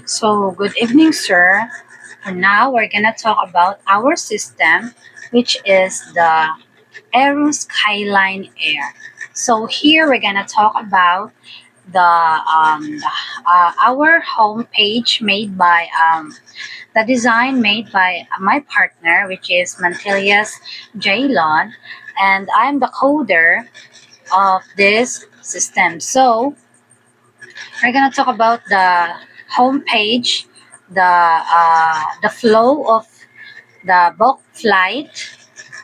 So, good evening, sir. For now, we're gonna talk about our system, which is the Aero Skyline Air. So, here we're gonna talk about our home page made by the design made by my partner, which is Mantilias Jaylon, and I'm the coder of this system. So, we're gonna talk about the homepage, the flow of the bulk flight,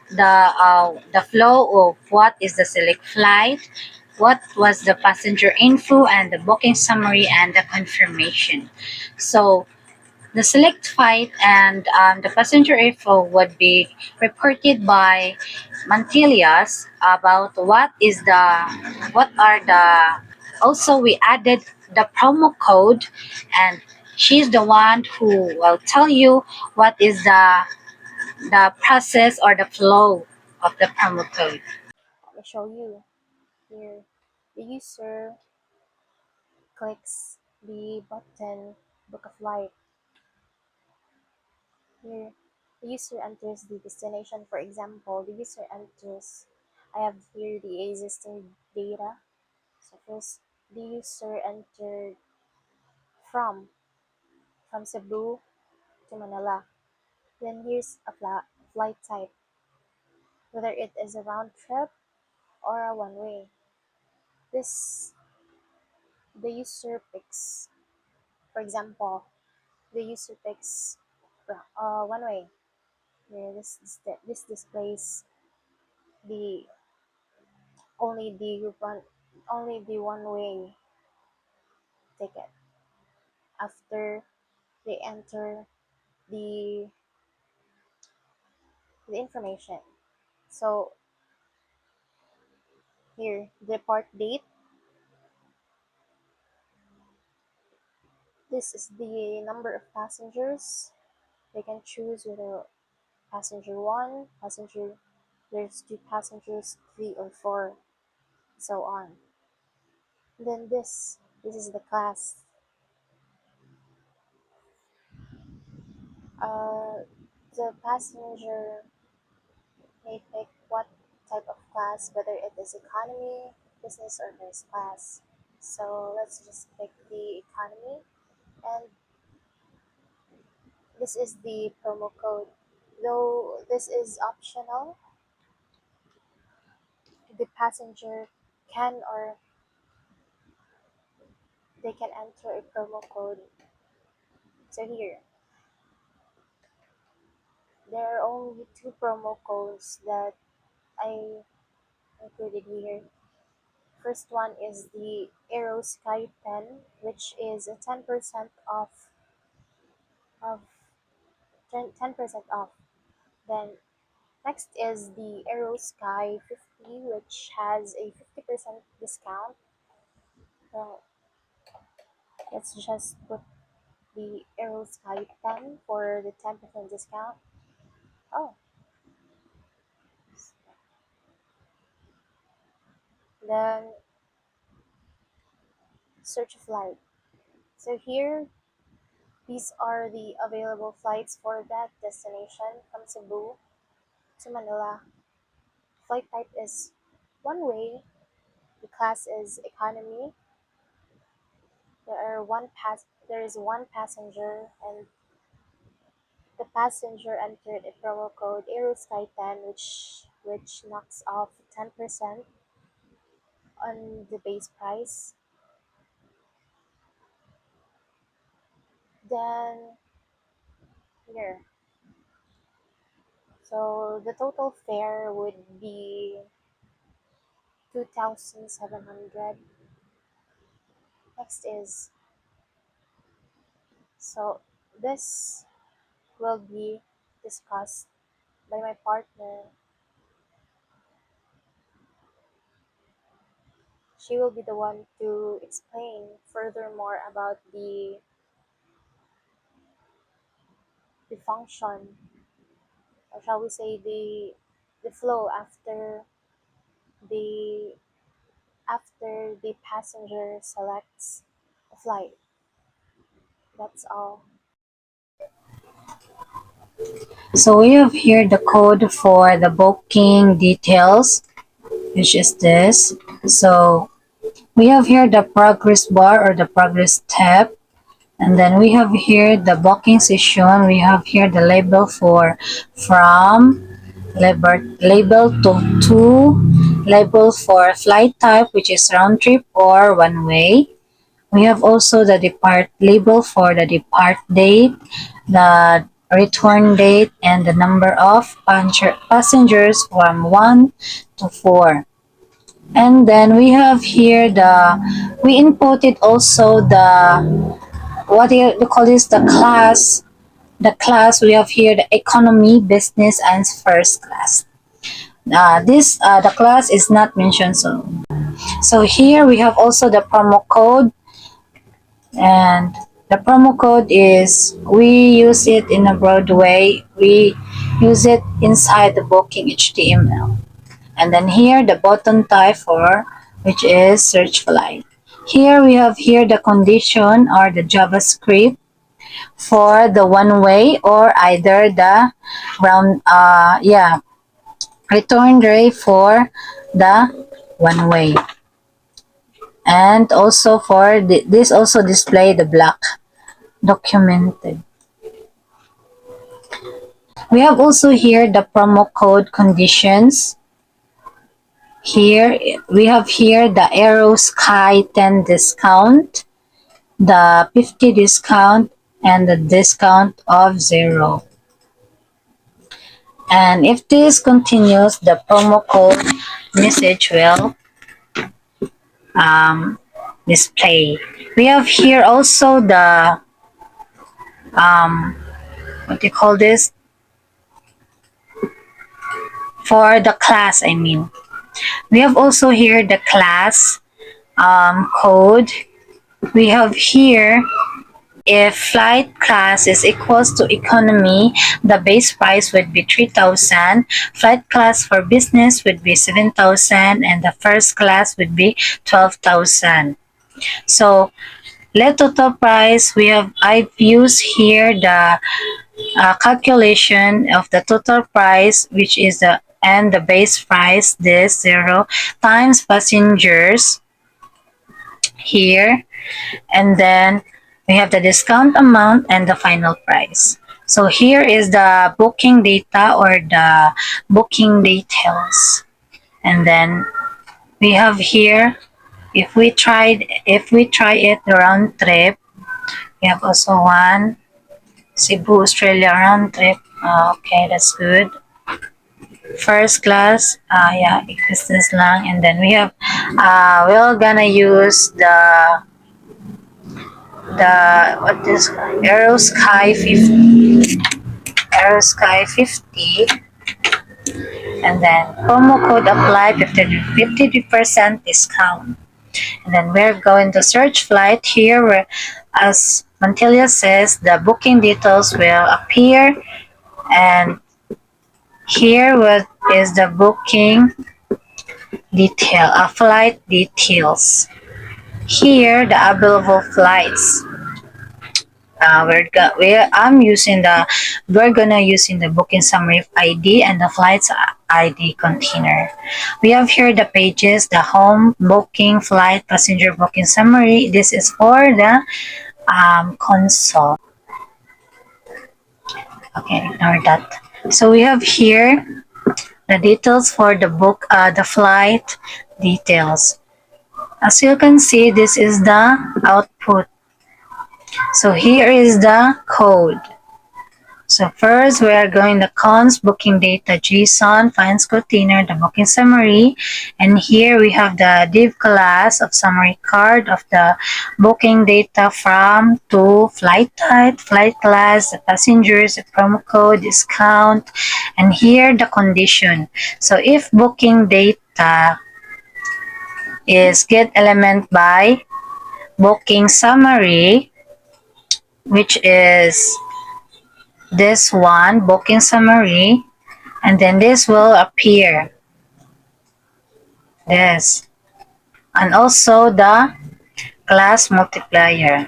the flow of what is the select flight, what was the passenger info, and the booking summary and the confirmation. So the select flight and the passenger info would be reported by Mantilias about what are the also we added the promo code, and she's the one who will tell you what is the process or the flow of the promo code. I show you here. The user clicks the button book a flight. Here, the user enters the destination. For example, the user enters, I have here the existing data. So first, the user entered from from Cebu to Manila. Then here's a flight type, whether it is a round trip or a one way. This the user picks. For example, the user picks one way. Here, this displays the only the one way ticket after they enter the the information. So here, the depart date. This is the number of passengers. They can choose whether passenger one, passenger there's two passengers, three or four, so on. Then this is the class. Uh, the passenger may pick what type of class, whether it is economy, business, or first class. So let's just pick the economy, and this is the promo code. Though this is optional, the passenger can or they can enter a promo code. So here, there are only two promo codes that I included here. First one is the Aero Sky 10, which is a 10% of 10% off. Then next is the Aero Sky 50, which has a 50% discount. So let's just put the Aero Sky 10 for the 10% discount. Oh, then search a flight. So here, these are the available flights for that destination from Cebu to Manila. Flight type is one way. The class is economy. There is one passenger, and the passenger entered a promo code AeroSky10, which knocks off 10% on the base price. Then here, so the total fare would be 2,700. Next is so this will be discussed by my partner. She will be the one to explain furthermore about the function, or shall we say the flow the after the passenger selects a flight. That's all. So we have here the code for the booking details, which is this. So we have here the progress bar or the progress tab. And then we have here the booking session. We have here the label for from, label to, label for flight type, which is round trip or one way. We have also the depart label for the depart date, the return date, and the number of passengers from 1 to 4. And then we have here we inputted also what do you call this, the class. We have here the economy, business, and first class. The class is not mentioned, so here we have also the promo code. And the promo code is, we use it in a broad way. We use it inside the booking HTML. And then here the button type for, which is search flight. Here we have here the condition or the JavaScript for the one way or either the round return rate for the one way. And also for this also display the black documented. We have also here the promo code conditions. Here we have here the Aero Sky 10 discount, the 50 discount, and the discount of 0. And if this continues, the promo code message will display. We have here also the what do you call this, for the class, I mean. We have also here the class code. We have here, if flight class is equals to economy, the base price would be 3,000. Flight class for business would be 7,000, and the first class would be 12,000. So let total price, I've used here the calculation of the total price, which is the base price, this 0 times passengers here, and then we have the discount amount and the final price. So here is the booking data or the booking details. And then we have here, if we try it round trip, we have also one Cebu Australia round trip. Okay, that's good. First class, yeah, business lang. And then we have we're gonna use the what is Aero Sky 50, Aero Sky 50, and then promo code apply 50% discount. And then we're going to search flight here, where, as Mantilia says, the booking details will appear, and here what is the booking detail, flight details. Here the available flights. We're gonna using the booking summary ID and the flights ID container. We have here the pages, the home, booking, flight, passenger booking summary. This is for the console. Okay, ignore that. So we have here the details for the the flight details. As you can see, this is the output. So here is the code. So first, we are going to cons booking data JSON finds container, the booking summary, and here we have the div class of summary card of the booking data from to flight type, flight class, the passengers, the promo code, discount, and here the condition. So if booking data is get element by booking summary, which is this one, booking summary, and then this will appear, this, and also the class multiplier.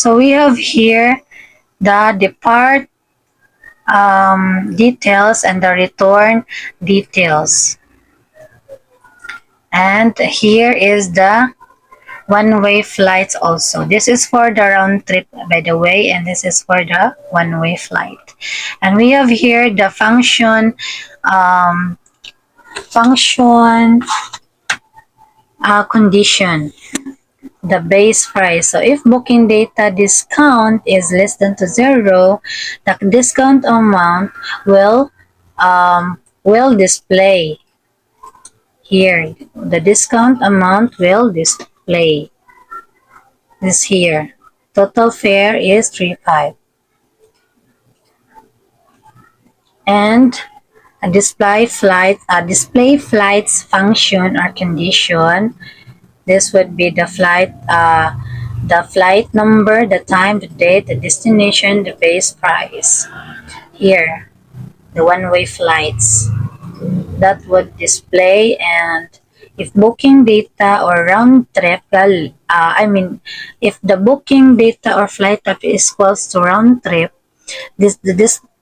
So we have here the depart details and the return details. And here is the one-way flights also. This is for the round trip, by the way, and this is for the one-way flight. And we have here the function condition, the base price. So if booking data discount is less than to zero, the discount amount will display here. The discount amount will display this here. Total fare is 35. And a display flights function or condition. This would be the flight number, the time, the date, the destination, the base price. Here, the one-way flights that would display. And if booking data or round trip, if the booking data or flight trip is equals to round trip, this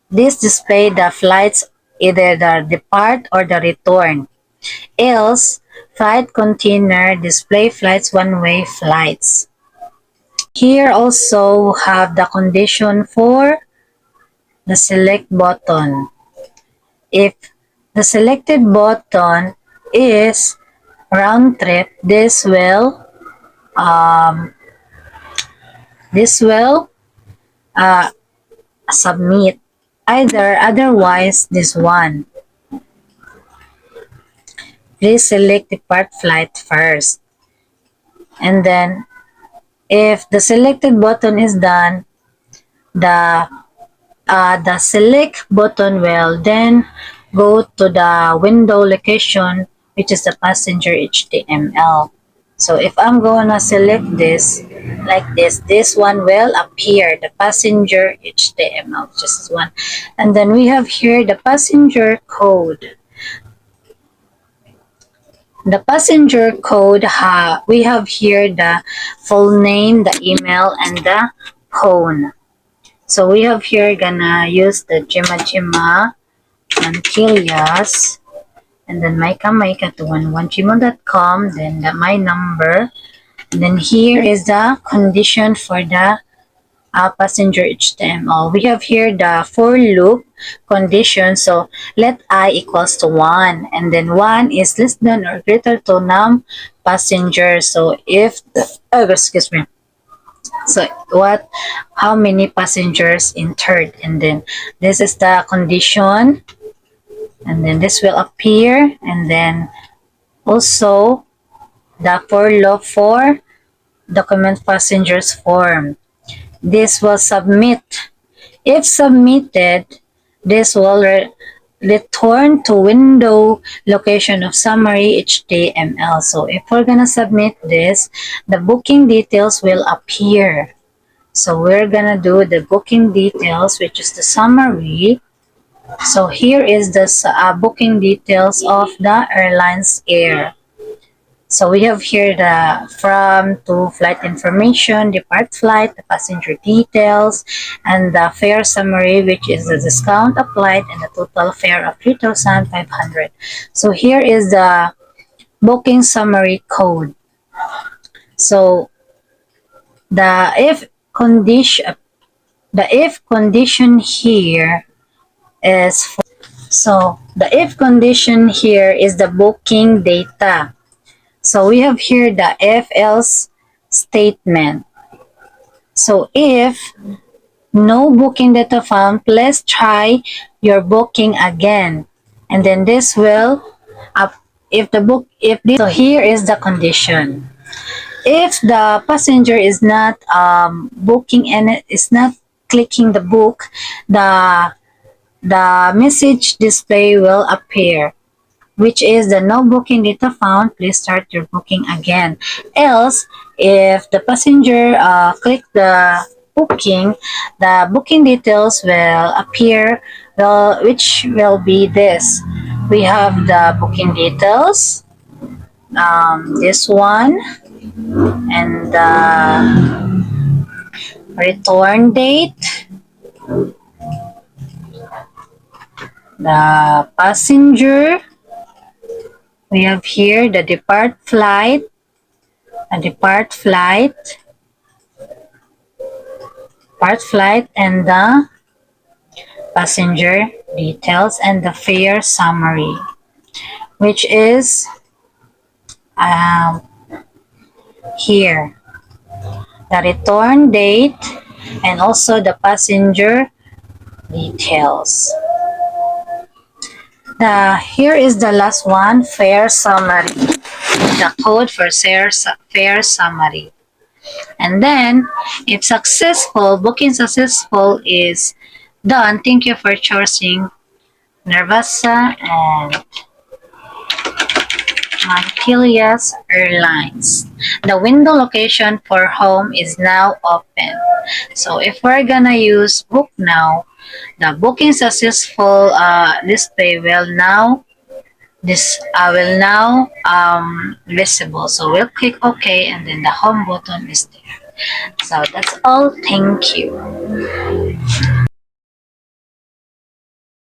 display the flights, either the depart or the return. Else, flight container display flights one-way flights. Here also have the condition for the select button. If the selected button is round trip, um, this will submit. Otherwise, this one. Please select depart flight first. And then, if the selected button is done, the select button will then go to the window location, which is the passenger HTML. So if I'm gonna select this like this one will appear, the passenger HTML, which is this one. And then we have here the passenger code. The passenger code, we have here the full name, the email, and the phone. So we have here gonna use the Jima Mantillas, and then maika211gmail.com, then my number, and then here is the condition for the passenger HTML. We have here the for loop condition. So let I equals to 1, and then 1 is less than or greater to num passenger. So if excuse me. So how many passengers entered, and then this is the condition, and then this will appear, and then also the for loop for document passengers form. This will submit. If submitted, this will return to window location of summary HTML. So if we're gonna submit this, the booking details will appear. So we're gonna do the booking details, which is the summary. So here is the booking details of the airlines air. So we have here the from to flight information, depart flight, the passenger details, and the fare summary, which is the discount applied and the total fare of 3,500. So here is the booking summary code. So the if condition here is for, so the if condition here is the booking data. So we have here the if else statement. So if no booking data found, please try your booking again. And then this will so here is the condition. If the passenger is not booking and is not clicking the book, the message display will appear, which is the no booking data found, please start your booking again. Else, if the passenger click the booking details will appear, which will be this. We have the booking details, this one, and the return date, the passenger. We have here the depart flight, and the passenger details, and the fare summary, which is um, here the return date and also the passenger details. Here is the last one, fare summary, the code for fare summary. And then, if successful, booking successful is done. Thank you for choosing Nervasa and Montpelier's Airlines. The window location for home is now open. So if we're gonna use book now, the booking successful display will now visible. So we'll click OK, and then the home button is there. So that's all. Thank you.